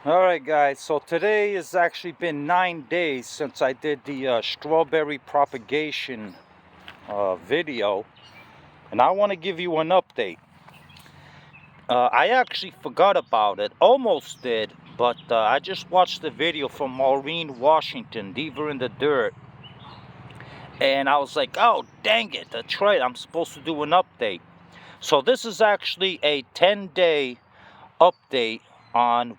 Alright guys, so today has actually been 9 days since I did the strawberry propagation video, and I want to give you an update. I actually forgot about it, almost did, but I just watched the video from Maureen Washington, Deeper in the Dirt, and I was like, oh dang it, that's right, I'm supposed to do an update. So this is actually a 10-day update on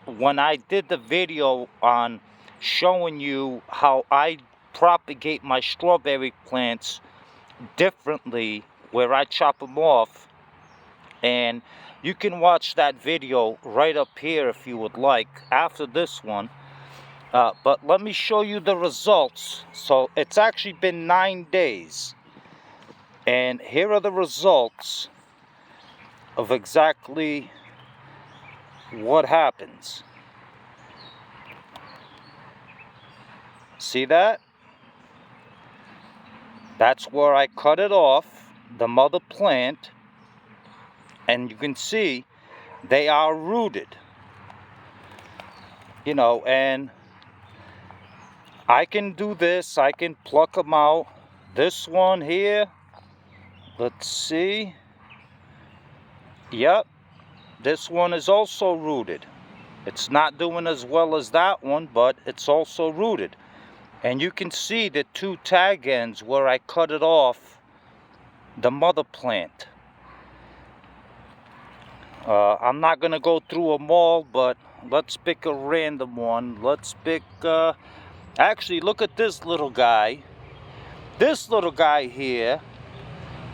when I did the video on showing you how I propagate my strawberry plants differently, where I chop them off. And you can watch that video right up here if you would like after this one. But let me show you the results. So it's actually been 9 days, and here are the results of exactly what happens. See that? That's where I cut it off, the mother plant, and you can see they are rooted. And I can do this, I can pluck them out. This one here, let's see. Yep, this one is also rooted. It's not doing as well as that one, but it's also rooted. And you can see the two tag ends where I cut it off, the mother plant. I'm not going to go through them all, but let's pick a random one. Let's pick, actually, look at this little guy. This little guy here,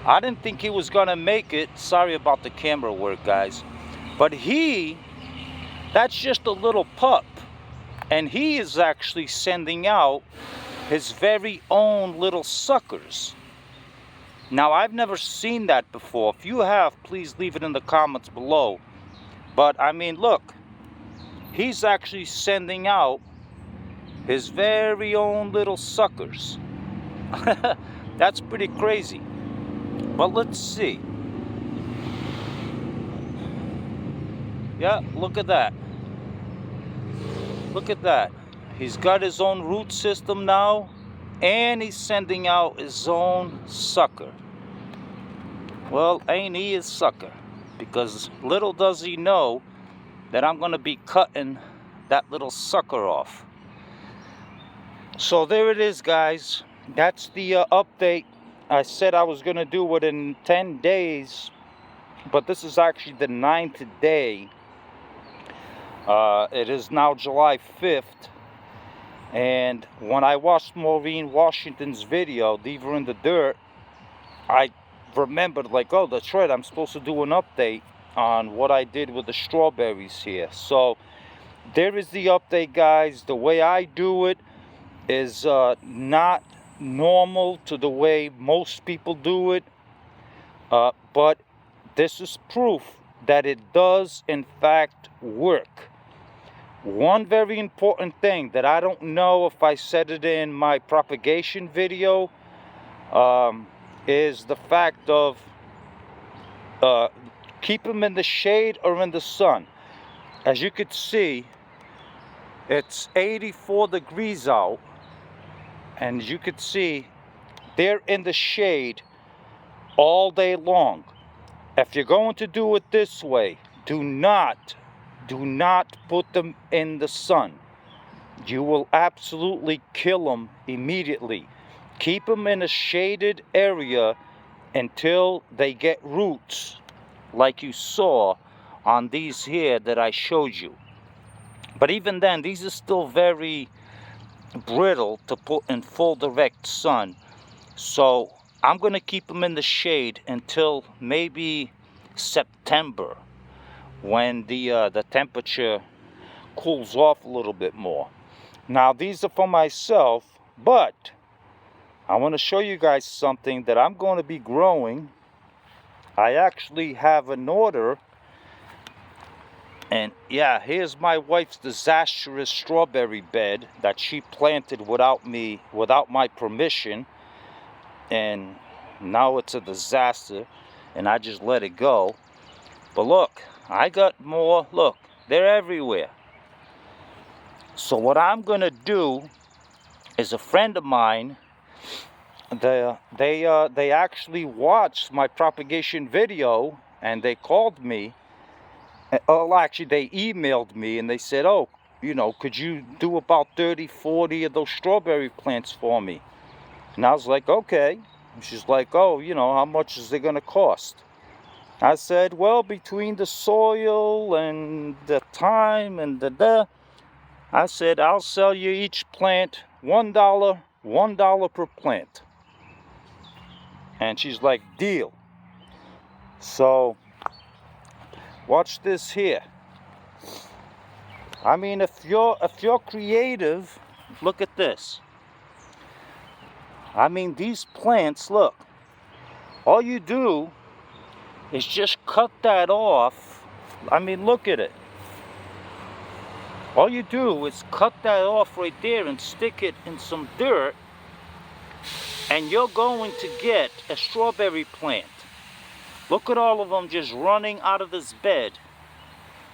I didn't think he was going to make it. Sorry about the camera work, guys. But that's just a little pup. And he is actually sending out his very own little suckers. Now, I've never seen that before. If you have, please leave it in the comments below. But, I mean, look. He's actually sending out his very own little suckers. That's pretty crazy. But let's see. Yeah, look at that. Look at that. He's got his own root system now, and he's sending out his own sucker. Well, ain't he a sucker? Because little does he know that I'm going to be cutting that little sucker off. So there it is, guys. That's the update. I said I was going to do it in 10 days, but this is actually the 9th day. It is now July 5th. And when I watched Maureen Washington's video, Deeper in the Dirt, I remembered, like, oh, that's right, I'm supposed to do an update on what I did with the strawberries here. So there is the update, guys. The way I do it is not normal to the way most people do it, but this is proof that it does in fact work. One very important thing that I don't know if I said it in my propagation video is the fact of keep them in the shade or in the sun. As you can see, it's 84 degrees out, and as you can see, they're in the shade all day long. If you're going to do it this way, do not put them in the sun. You will absolutely kill them immediately. Keep them in a shaded area until they get roots, like you saw on these here that I showed you. But even then, these are still very brittle to put in full direct sun. So I'm going to keep them in the shade until maybe September, when the temperature cools off a little bit more. Now, these are for myself, but I want to show you guys something that I'm going to be growing. I actually have an order, and yeah, here's my wife's disastrous strawberry bed that she planted without my permission, and now it's a disaster, and I just let it go. But look, I got more. Look, They're everywhere. So what I'm gonna do is, a friend of mine, they actually watched my propagation video, and they called me. Oh, actually, they emailed me and they said, oh, you know, could you do about 30, 40 of those strawberry plants for me? And I was like, okay. And she's like, oh, you know, how much is it going to cost? I said, well, between the soil and the time and I said, I'll sell you each plant $1 per plant. And she's like, deal. So watch this here. I mean, if you're creative, look at this. I mean, these plants, look. All you do is just cut that off. I mean, look at it. All you do is cut that off right there and stick it in some dirt, and you're going to get a strawberry plant. Look at all of them just running out of this bed.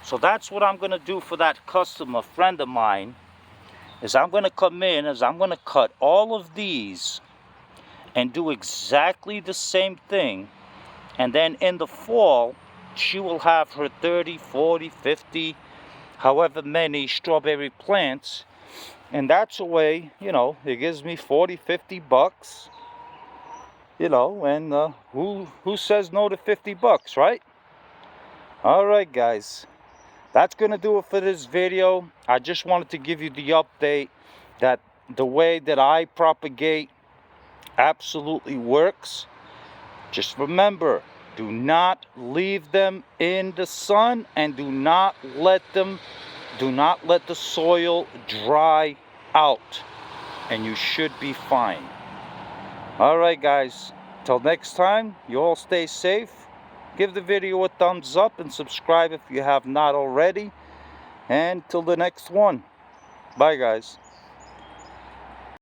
So that's what I'm going to do for that customer friend of mine, is I'm going to come in, I'm going to cut all of these and do exactly the same thing. And then in the fall, she will have her 30, 40, 50, however many strawberry plants. And that's a way, you know, it gives me 40, 50 bucks. You know, and who says no to 50 bucks, right? All right, guys. That's going to do it for this video. I just wanted to give you the update that the way that I propagate absolutely works. Just remember, do not leave them in the sun, and do not let the soil dry out, and you should be fine. All right, guys. Till next time, you all stay safe. Give the video a thumbs up and subscribe if you have not already. And till the next one. Bye, guys.